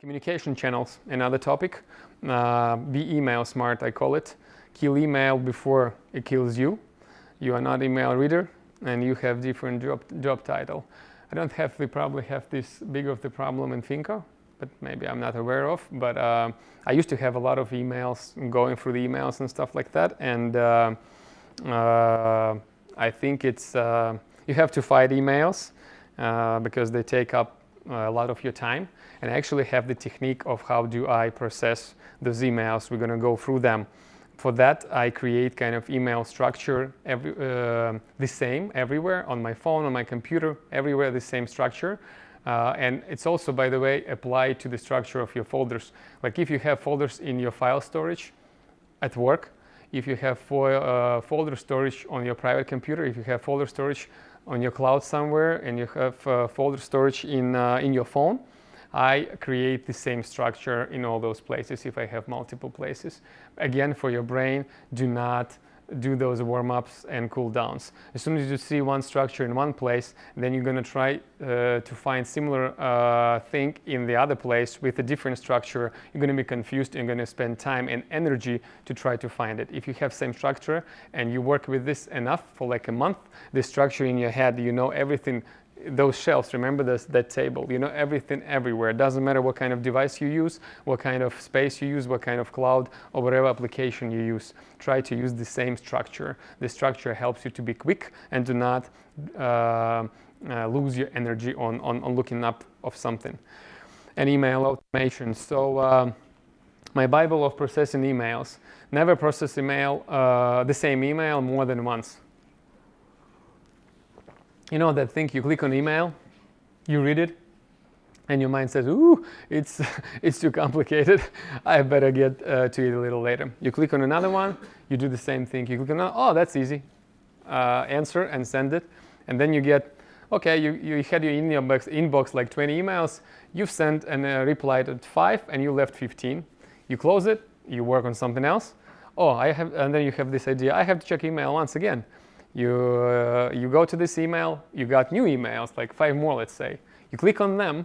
Communication channels, another topic. Be email smart, I call it. Kill email before it kills you. You are not email reader and you have different job title. I don't have, we probably have this big of the problem in Finco, but maybe I'm not aware of. But I used to have a lot of emails, going through the emails and stuff like that. And I think it's, you have to fight emails because they take up a lot of your time, and I actually have the technique of how do I process those emails. We're going to go through them. For that, I create kind of email structure the same everywhere, on my phone, on my computer, everywhere the same structure. And it's also, by the way, applied to the structure of your folders. Like if you have folders in your file storage at work, if you have folder storage on your private computer, if you have folder storage on your cloud somewhere, and you have folder storage in your phone, I create the same structure in all those places if I have multiple places. Again, for your brain, do not do those warm-ups and cool-downs. As soon as you see one structure in one place, then you're going to try to find similar thing in the other place with a different structure. You're going to be confused and you're going to spend time and energy to try to find it. If you have same structure and you work with this enough for like a month, the structure in your head, you know everything. Those shelves, remember that table, you know everything everywhere. It doesn't matter what kind of device you use, what kind of space you use, what kind of cloud or whatever application you use. Try to use the same structure. The structure helps you to be quick and do not lose your energy on looking up of something. And email automation. So my Bible of processing emails. Never process email, the same email more than once. You know that thing, you click on email, you read it, and your mind says, ooh, it's too complicated. I better get to it a little later. You click on another one, you do the same thing. You click on another, oh, that's easy. Answer and send it. And then you get, okay, you had your inbox like 20 emails. You've sent and replied at 5 and you left 15. You close it, you work on something else. Oh, and then you have this idea, I have to check email once again. You go to this email, you got new emails, like 5 more, let's say. You click on them.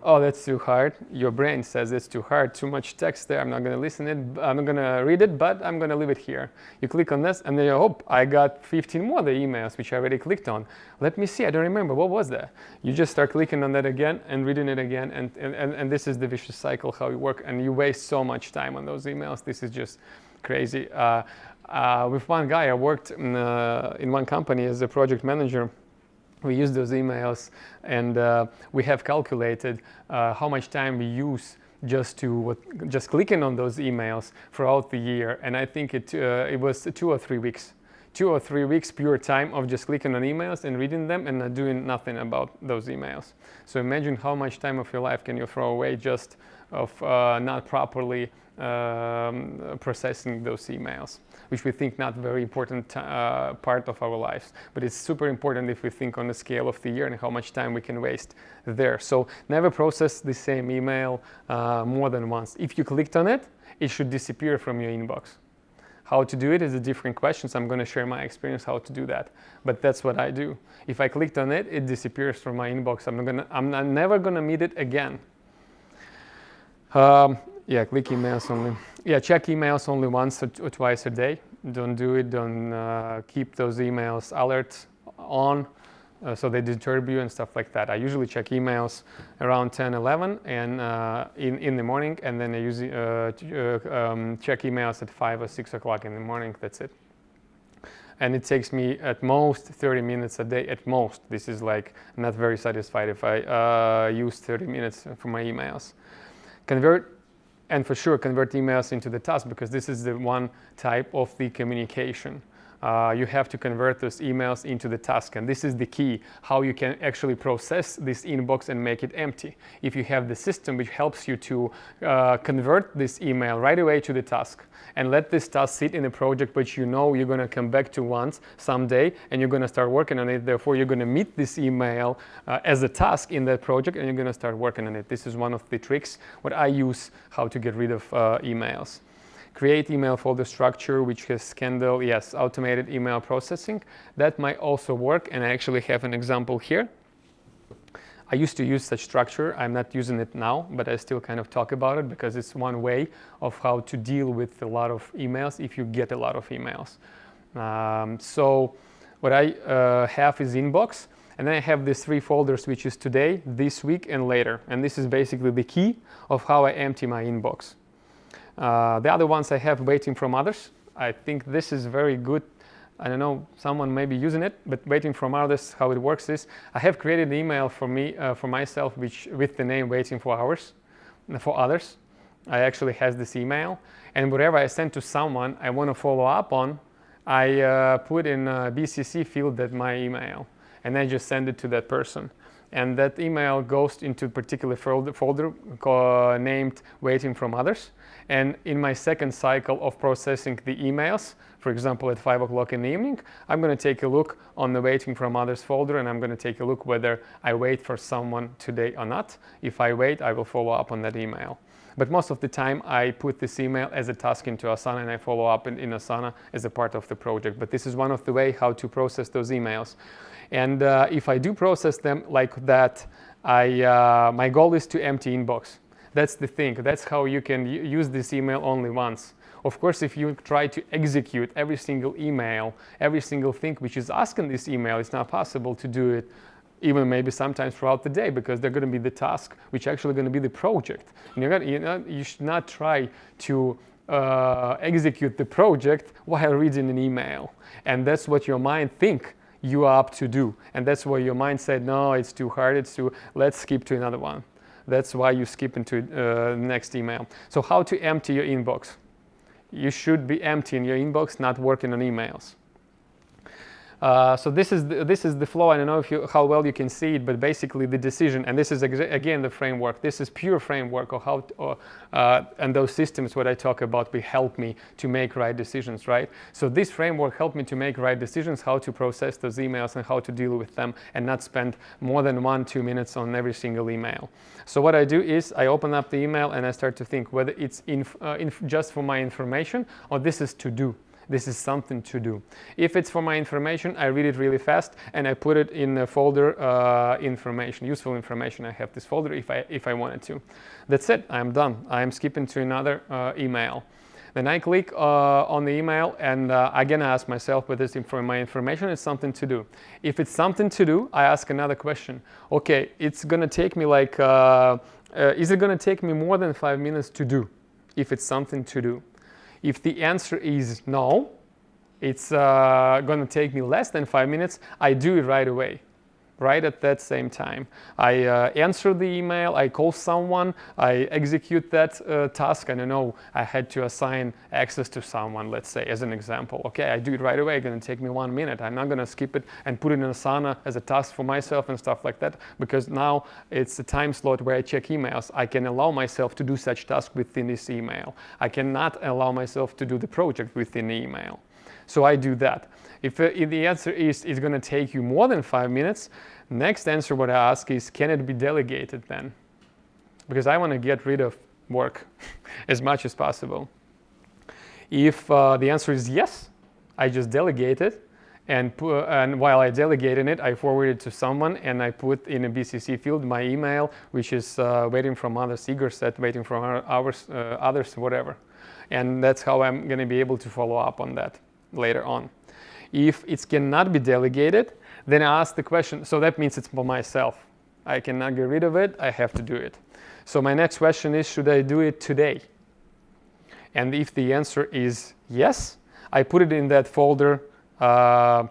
Oh, that's too hard. Your brain says it's too hard, too much text there. I'm not going to listen it. I'm not going to read it, but I'm going to leave it here. You click on this, and then you hope I got 15 more the emails which I already clicked on. Let me see. I don't remember. What was that? You just start clicking on that again and reading it again, and this is the vicious cycle how you work, and you waste so much time on those emails. This is just crazy. With one guy, I worked in one company as a project manager. We use those emails, and we have calculated how much time we use just clicking on those emails throughout the year. And I think it was 2 or 3 weeks. 2 or 3 weeks pure time of just clicking on emails and reading them and not doing nothing about those emails. So imagine how much time of your life can you throw away just of not properly processing those emails, which we think not very important part of our lives. But it's super important if we think on the scale of the year and how much time we can waste there. So never process the same email more than once. If you clicked on it, it should disappear from your inbox. How to do it is a different question, so I'm going to share my experience how to do that. But that's what I do. If I clicked on it, it disappears from my inbox. I'm never going to meet it again. Yeah, click emails only. Yeah, check emails only once or twice a day. Don't do it. Don't keep those emails alert on so they disturb you and stuff like that. I usually check emails around 10, 11 and in the morning, and then I usually check emails at 5 or 6 o'clock in the morning. That's it. And it takes me at most 30 minutes a day, at most. This is like not very satisfied if I use 30 minutes for my emails. And for sure convert emails into the task, because this is the one type of the communication. You have to convert those emails into the task, and this is the key, how you can actually process this inbox and make it empty. If you have the system which helps you to convert this email right away to the task and let this task sit in a project which you know you're going to come back to once someday and you're going to start working on it, therefore you're going to meet this email as a task in that project and you're going to start working on it. This is one of the tricks what I use how to get rid of emails. Create email folder structure which has Candle, yes, automated email processing. That might also work, and I actually have an example here. I used to use such structure. I'm not using it now, but I still kind of talk about it because it's one way of how to deal with a lot of emails if you get a lot of emails. So what I have is inbox, and then I have these 3 folders, which is today, this week, and later. And this is basically the key of how I empty my inbox. The other ones I have waiting from others. I think this is very good. I don't know, someone may be using it, but waiting from others, how it works is I have created an email for me, for myself, which with the name waiting for hours, for others. I actually has this email, and whatever I send to someone I want to follow up on, I put in a BCC field that my email, and I just send it to that person. And that email goes into a particular folder named waiting from others. And in my second cycle of processing the emails, for example, at 5 o'clock in the evening, I'm going to take a look on the waiting from others folder, and I'm going to take a look whether I wait for someone today or not. If I wait, I will follow up on that email. But most of the time, I put this email as a task into Asana, and I follow up in Asana as a part of the project. But this is one of the ways how to process those emails. And if I do process them like that, my goal is to empty inbox. That's the thing. That's how you can use this email only once. Of course, if you try to execute every single email, every single thing which is asked in this email, it's not possible to do it even maybe sometimes throughout the day, because they're going to be the task which actually going to be the project. And you should not try to execute the project while reading an email. And that's what your mind think you are up to do. And that's why your mind said, no, it's too hard, let's skip to another one. That's why you skip into the next email. So how to empty your inbox? You should be emptying your inbox, not working on emails. So this is the flow. I don't know how well you can see it, but basically the decision, and this is again the framework. This is pure framework of how, and those systems what I talk about will help me to make right decisions, right? So this framework helped me to make right decisions, how to process those emails and how to deal with them, and not spend more than 1-2 minutes on every single email. So what I do is I open up the email and I start to think whether it's just for my information or this is to do. This is something to do. If it's for my information, I read it really fast and I put it in a folder, information, useful information. I have this folder if I wanted to. That's it, I'm done. I'm skipping to another email. Then I click on the email and again I ask myself whether it's for my information, it's something to do. If it's something to do, I ask another question. Okay, it's gonna take me like, is it gonna take me more than 5 minutes to do if it's something to do? If the answer is no, it's going to take me less than 5 minutes, I do it right away, right at that same time. I answer the email, I call someone, I execute that task. I don't know, I had to assign access to someone, let's say, as an example. Okay, I do it right away, it's going to take me 1 minute. I'm not going to skip it and put it in Asana as a task for myself and stuff like that, because now it's a time slot where I check emails. I can allow myself to do such tasks within this email. I cannot allow myself to do the project within the email. So I do that. If the answer is it's going to take you more than 5 minutes, next answer what I ask is, can it be delegated then? Because I want to get rid of work as much as possible. If the answer is yes, I just delegate it, and while I delegated it, I forward it to someone and I put in a BCC field my email, which is waiting from others, Igor said, waiting from others, whatever. And that's how I'm going to be able to follow up on that later on. If it cannot be delegated, then I ask the question, so that means it's for myself. I cannot get rid of it, I have to do it. So my next question is, should I do it today? And if the answer is yes, I put it in that folder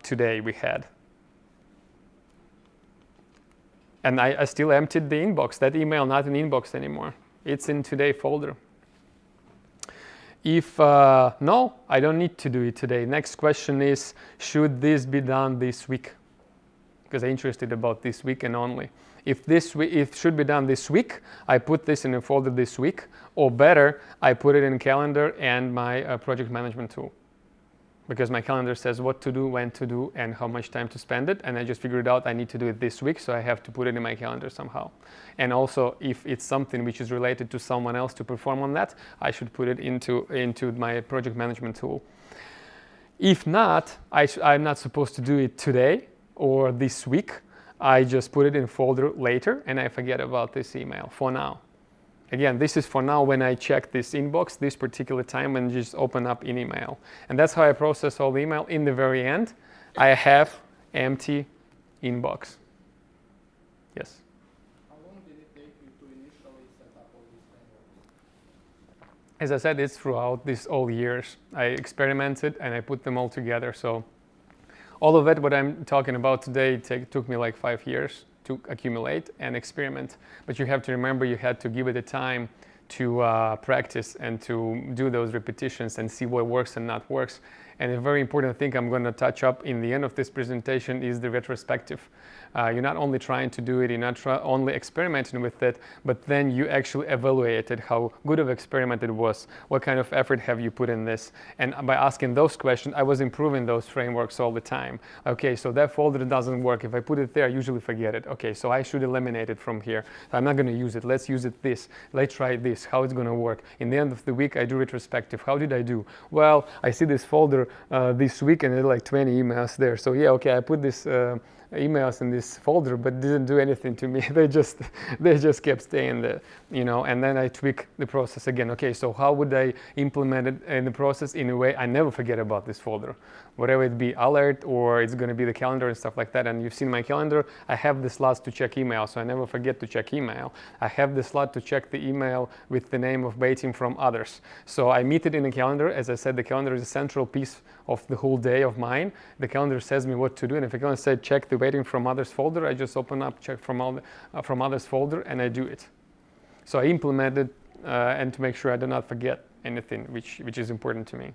today we had. And I still emptied the inbox. That email not in inbox anymore. It's in today folder. If no, I don't need to do it today. Next question is, should this be done this week? Because I'm interested about this week and only. If it should be done this week, I put this in a folder this week, or better, I put it in calendar and my project management tool. Because my calendar says what to do, when to do, and how much time to spend it, and I just figured out I need to do it this week, so I have to put it in my calendar somehow. And also, if it's something which is related to someone else to perform on that, I should put it into my project management tool. If not, I'm not supposed to do it today or this week. I just put it in folder later and I forget about this email for now. Again, this is for now when I check this inbox, this particular time, and just open up an email. And that's how I process all the email. In the very end, I have empty inbox. Yes? How long did it take you to initially set up all these frameworks? As I said, it's throughout these all years. I experimented and I put them all together. So all of it, what I'm talking about today, took me like 5 years to accumulate and experiment. But you have to remember you had to give it a time to practice and to do those repetitions and see what works and not works. And a very important thing I'm going to touch up in the end of this presentation is the retrospective. You're not only trying to do it, you're not only experimenting with it, but then you actually evaluated how good of experiment it was, what kind of effort have you put in this. And by asking those questions, I was improving those frameworks all the time. Okay, so that folder doesn't work. If I put it there, I usually forget it. Okay, so I should eliminate it from here. I'm not going to use it. Let's use it this. Let's try this, how it's going to work. In the end of the week, I do retrospective. How did I do? Well, I see this folder this week and there are like 20 emails there. So yeah, okay, I put this emails in this folder, but didn't do anything to me. they just kept staying there, you know. And then I tweak the process again. Okay, so how would I implement it in the process in a way I never forget about this folder, whatever it be, alert, or it's going to be the calendar and stuff like that. And you've seen my calendar. I have the slots to check email, so I never forget to check email. I have the slot to check the email with the name of waiting from others. So I meet it in the calendar. As I said, the calendar is a central piece of the whole day of mine. The calendar says me what to do, and if I can say check the waiting from others folder, I just open up check from others folder and I do it. So I implement it and to make sure I do not forget anything which is important to me.